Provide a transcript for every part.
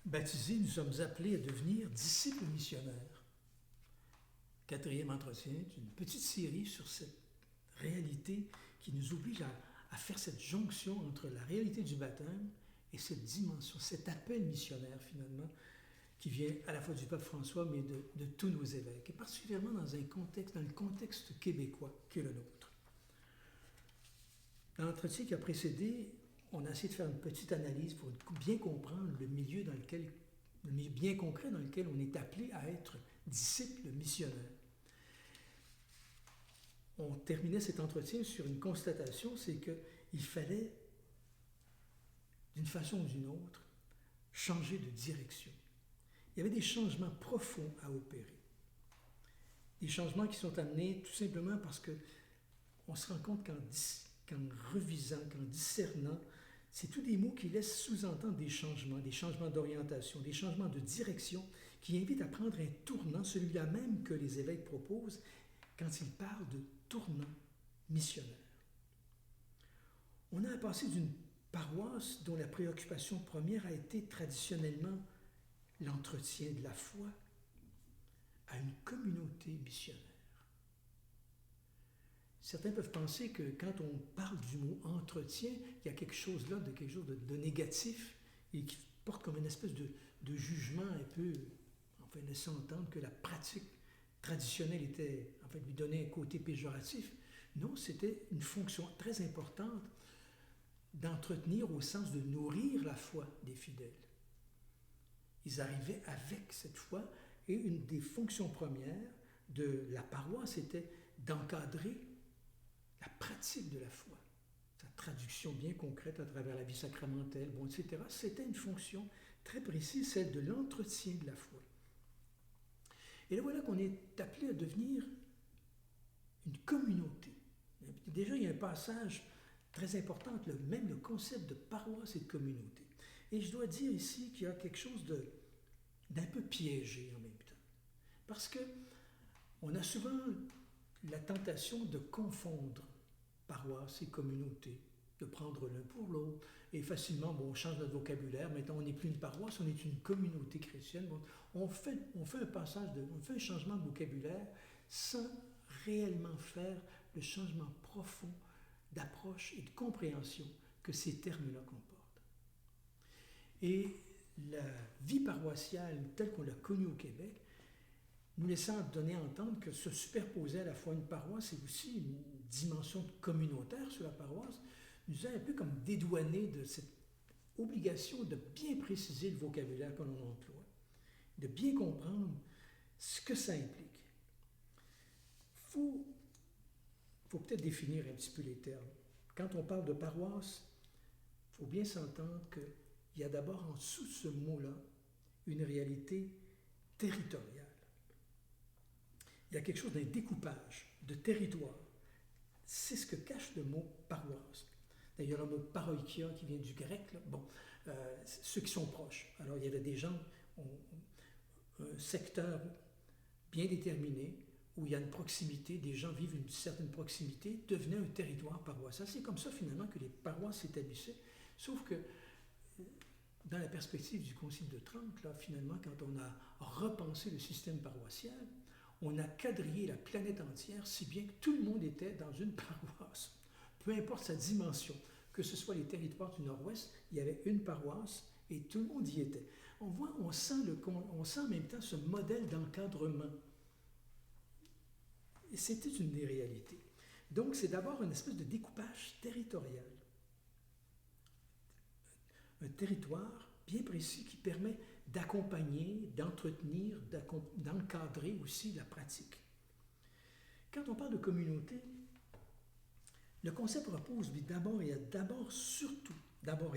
Baptisés, nous sommes appelés à devenir disciples missionnaires. Quatrième entretien d'une petite série sur cette réalité qui nous oblige à faire cette jonction entre la réalité du baptême et cette dimension, cet appel missionnaire finalement, qui vient à la fois du pape François, mais de tous nos évêques, et particulièrement dans le contexte québécois qui est le nôtre. Dans l'entretien qui a précédé, on a essayé de faire une petite analyse pour bien comprendre le milieu bien concret dans lequel on est appelé à être disciple missionnaire. On terminait cet entretien sur une constatation, c'est qu'il fallait, d'une façon ou d'une autre, changer de direction. Il y avait des changements profonds à opérer. Des changements qui sont amenés tout simplement parce qu'on se rend compte qu'en revisant, qu'en discernant, c'est tous des mots qui laissent sous-entendre des changements d'orientation, des changements de direction qui invitent à prendre un tournant, celui-là même que les évêques proposent quand ils parlent de tournant missionnaire. On a passé d'une paroisse dont la préoccupation première a été traditionnellement l'entretien de la foi à une communauté missionnaire. Certains peuvent penser que quand on parle du mot entretien, il y a quelque chose là, de négatif et qui porte comme une espèce de jugement un peu, enfin, laissant entendre que la pratique traditionnelle était, en fait, lui donnait un côté péjoratif. Non, c'était une fonction très importante d'entretenir au sens de nourrir la foi des fidèles. Ils arrivaient avec cette foi et une des fonctions premières de la paroisse était d'encadrer la pratique de la foi, sa traduction bien concrète à travers la vie sacramentelle, etc. C'était une fonction très précise, celle de l'entretien de la foi. Et là, voilà qu'on est appelé à devenir une communauté. Déjà, il y a un passage très important, même le concept de paroisse et de communauté. Et je dois dire ici qu'il y a quelque chose d'un peu piégé en même temps. Parce qu'on a souvent la tentation de confondre paroisse et communauté, de prendre l'un pour l'autre. Et facilement, on change notre vocabulaire. Maintenant, on n'est plus une paroisse, on est une communauté chrétienne. On fait un changement de vocabulaire sans réellement faire le changement profond d'approche et de compréhension que ces termes-là comportent. Et la vie paroissiale telle qu'on l'a connue au Québec nous laissant donner à entendre que se superposer à la fois une paroisse et aussi une dimension communautaire sur la paroisse, nous a un peu comme dédouané de cette obligation de bien préciser le vocabulaire que l'on emploie, de bien comprendre ce que ça implique. Faut peut-être définir un petit peu les termes. Quand on parle de paroisse, il faut bien s'entendre qu'il y a d'abord en dessous de ce mot-là une réalité territoriale. Il y a quelque chose d'un découpage de territoire. C'est ce que cache le mot paroisse. D'ailleurs, le mot paroikia qui vient du grec, ceux qui sont proches. Alors, il y avait des gens, un secteur bien déterminé, où il y a une proximité, des gens vivent une certaine proximité, devenait un territoire paroissial. C'est comme ça, finalement, que les paroisses s'établissaient. Sauf que, dans la perspective du Concile de Trente, là, finalement, quand on a repensé le système paroissial, on a quadrillé la planète entière, si bien que tout le monde était dans une paroisse. Peu importe sa dimension, que ce soit les territoires du Nord-Ouest, il y avait une paroisse et tout le monde y était. On sent en même temps ce modèle d'encadrement. Et c'était une des réalités. Donc, c'est d'abord une espèce de découpage territorial. Un territoire bien précis qui permet d'accompagner, d'entretenir, d'encadrer aussi la pratique. Quand on parle de communauté, le concept repose d'abord et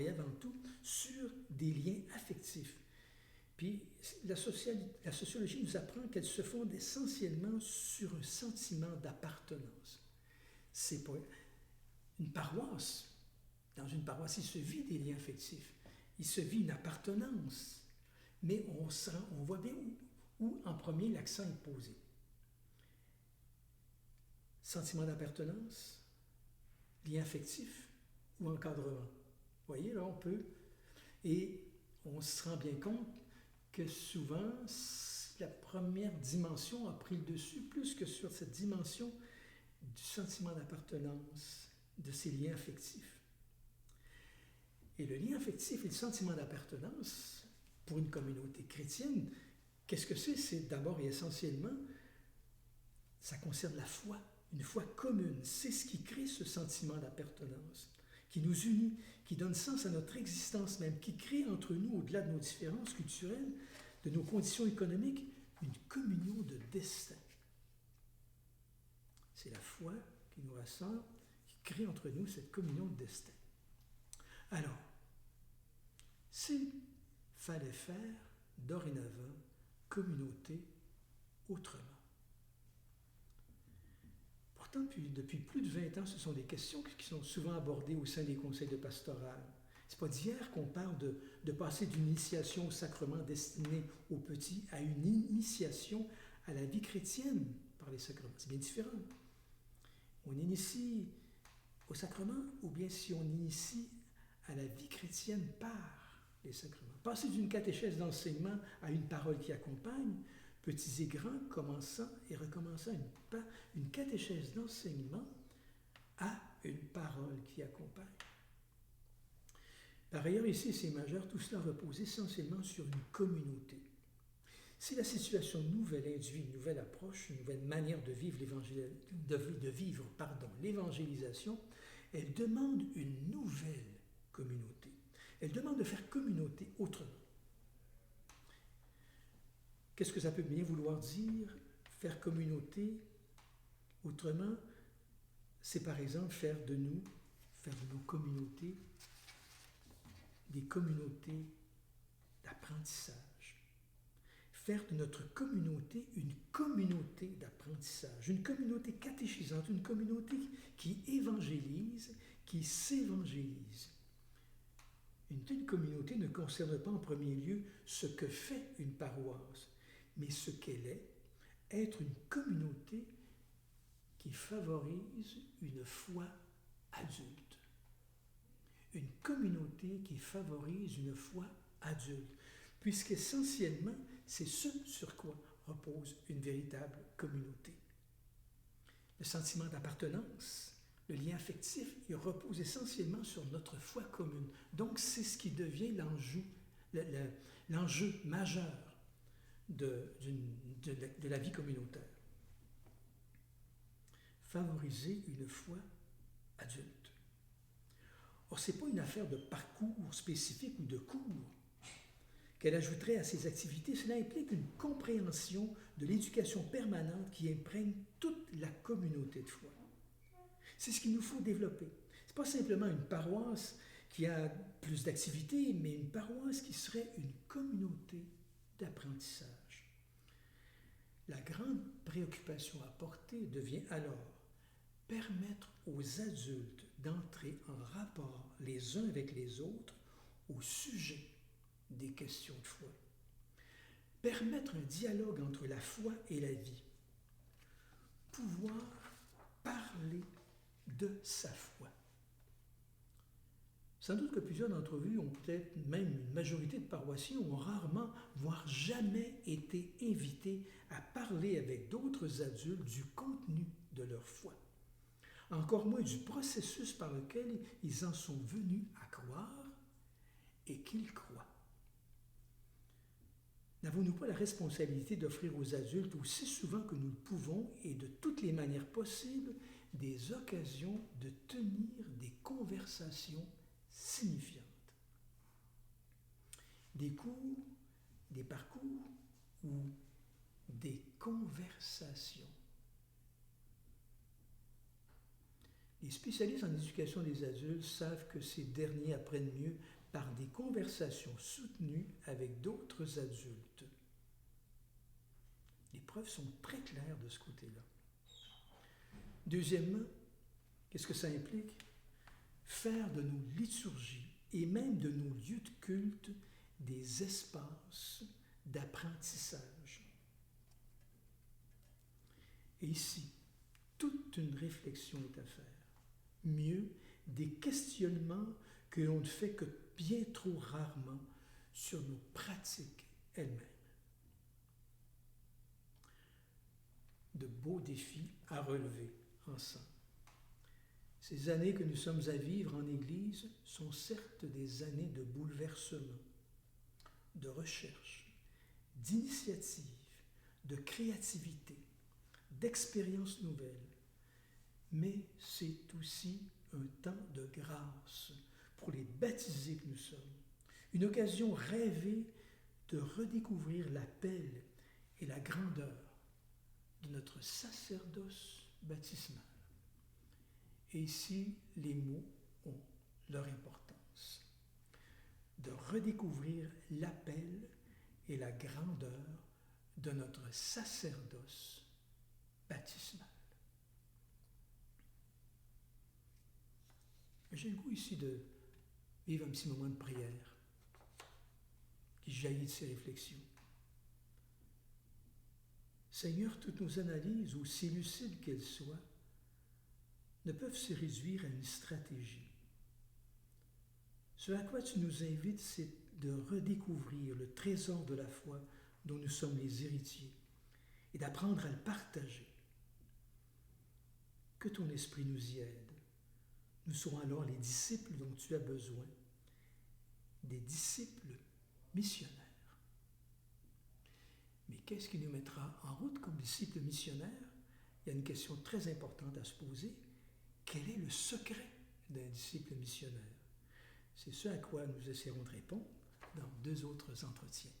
avant tout, sur des liens affectifs. Puis la sociologie nous apprend qu'elles se fondent essentiellement sur un sentiment d'appartenance. C'est pas une paroisse. Dans une paroisse, il se vit des liens affectifs. Il se vit une appartenance. Mais on voit bien où en premier l'accent est posé. Sentiment d'appartenance, lien affectif ou encadrement. Vous voyez, là, on peut. Et on se rend bien compte que souvent, la première dimension a pris le dessus plus que sur cette dimension du sentiment d'appartenance, de ces liens affectifs. Et le lien affectif et le sentiment d'appartenance, pour une communauté chrétienne, qu'est-ce que c'est? C'est d'abord et essentiellement, ça concerne la foi, une foi commune. C'est ce qui crée ce sentiment d'appartenance, qui nous unit, qui donne sens à notre existence même, qui crée entre nous, au-delà de nos différences culturelles, de nos conditions économiques, une communion de destin. C'est la foi qui nous rassemble, qui crée entre nous cette communion de destin. Alors, s'il fallait faire dorénavant communauté autrement. Pourtant, depuis plus de 20 ans, ce sont des questions qui sont souvent abordées au sein des conseils de pastoral. Ce n'est pas d'hier qu'on parle de passer d'une initiation au sacrement destinée aux petits à une initiation à la vie chrétienne par les sacrements. C'est bien différent. On initie au sacrement ou bien si on initie à la vie chrétienne par les sacrements. Passer d'une catéchèse d'enseignement à une parole qui accompagne, petits et grands, commençant et recommençant une catéchèse d'enseignement à une parole qui accompagne. Par ailleurs, ici, c'est majeur, tout cela repose essentiellement sur une communauté. Si la situation nouvelle induit une nouvelle approche, une nouvelle manière de vivre l'évangélisation, elle demande une nouvelle communauté. Elle demande de faire communauté autrement. Qu'est-ce que ça peut bien vouloir dire, faire communauté autrement? C'est par exemple faire de nos communautés des communautés d'apprentissage. Faire de notre communauté une communauté d'apprentissage, une communauté catéchisante, une communauté qui évangélise, qui s'évangélise. Une telle communauté ne concerne pas en premier lieu ce que fait une paroisse, mais ce qu'elle est, être une communauté qui favorise une foi adulte. Une communauté qui favorise une foi adulte, puisqu'essentiellement, c'est ce sur quoi repose une véritable communauté. Le sentiment d'appartenance, le lien affectif, il repose essentiellement sur notre foi commune. Donc, c'est ce qui devient l'enjeu majeur de la vie communautaire. Favoriser une foi adulte. Or, ce n'est pas une affaire de parcours spécifique ou de cours qu'elle ajouterait à ces activités. Cela implique une compréhension de l'éducation permanente qui imprègne toute la communauté de foi. C'est ce qu'il nous faut développer. Ce n'est pas simplement une paroisse qui a plus d'activités, mais une paroisse qui serait une communauté d'apprentissage. La grande préoccupation à porter devient alors permettre aux adultes d'entrer en rapport les uns avec les autres au sujet des questions de foi. Permettre un dialogue entre la foi et la vie. Pouvoir parler de sa foi. Sans doute que plusieurs d'entre vous ont peut-être, même une majorité de paroissiens, ont rarement, voire jamais été invités à parler avec d'autres adultes du contenu de leur foi. Encore moins du processus par lequel ils en sont venus à croire et qu'ils croient. N'avons-nous pas la responsabilité d'offrir aux adultes aussi souvent que nous le pouvons et de toutes les manières possibles des occasions de tenir des conversations signifiantes? Des cours, des parcours ou des conversations? Les spécialistes en éducation des adultes savent que ces derniers apprennent mieux par des conversations soutenues avec d'autres adultes. Les preuves sont très claires de ce côté-là. Deuxièmement, qu'est-ce que ça implique? Faire de nos liturgies et même de nos lieux de culte des espaces d'apprentissage. Et ici, toute une réflexion est à faire. Mieux, des questionnements que l'on ne fait que bien trop rarement sur nos pratiques elles-mêmes. De beaux défis à relever ensemble. Ces années que nous sommes à vivre en Église sont certes des années de bouleversement, de recherche, d'initiative, de créativité, d'expériences nouvelles, mais c'est aussi un temps de grâce pour les baptisés que nous sommes, une occasion rêvée de redécouvrir l'appel et la grandeur de notre sacerdoce baptismal. Et ici, les mots ont leur importance. De redécouvrir l'appel et la grandeur de notre sacerdoce baptismal. J'ai le goût ici de vivre un petit moment de prière qui jaillit de ces réflexions. Seigneur, toutes nos analyses, aussi lucides qu'elles soient, ne peuvent se réduire à une stratégie. Ce à quoi tu nous invites, c'est de redécouvrir le trésor de la foi dont nous sommes les héritiers et d'apprendre à le partager. Que ton esprit nous y aide. Nous serons alors les disciples dont tu as besoin, des disciples missionnaires. Mais qu'est-ce qui nous mettra en route comme disciples missionnaires? Il y a une question très importante à se poser. Quel est le secret d'un disciple missionnaire? C'est ce à quoi nous essaierons de répondre dans 2 autres entretiens.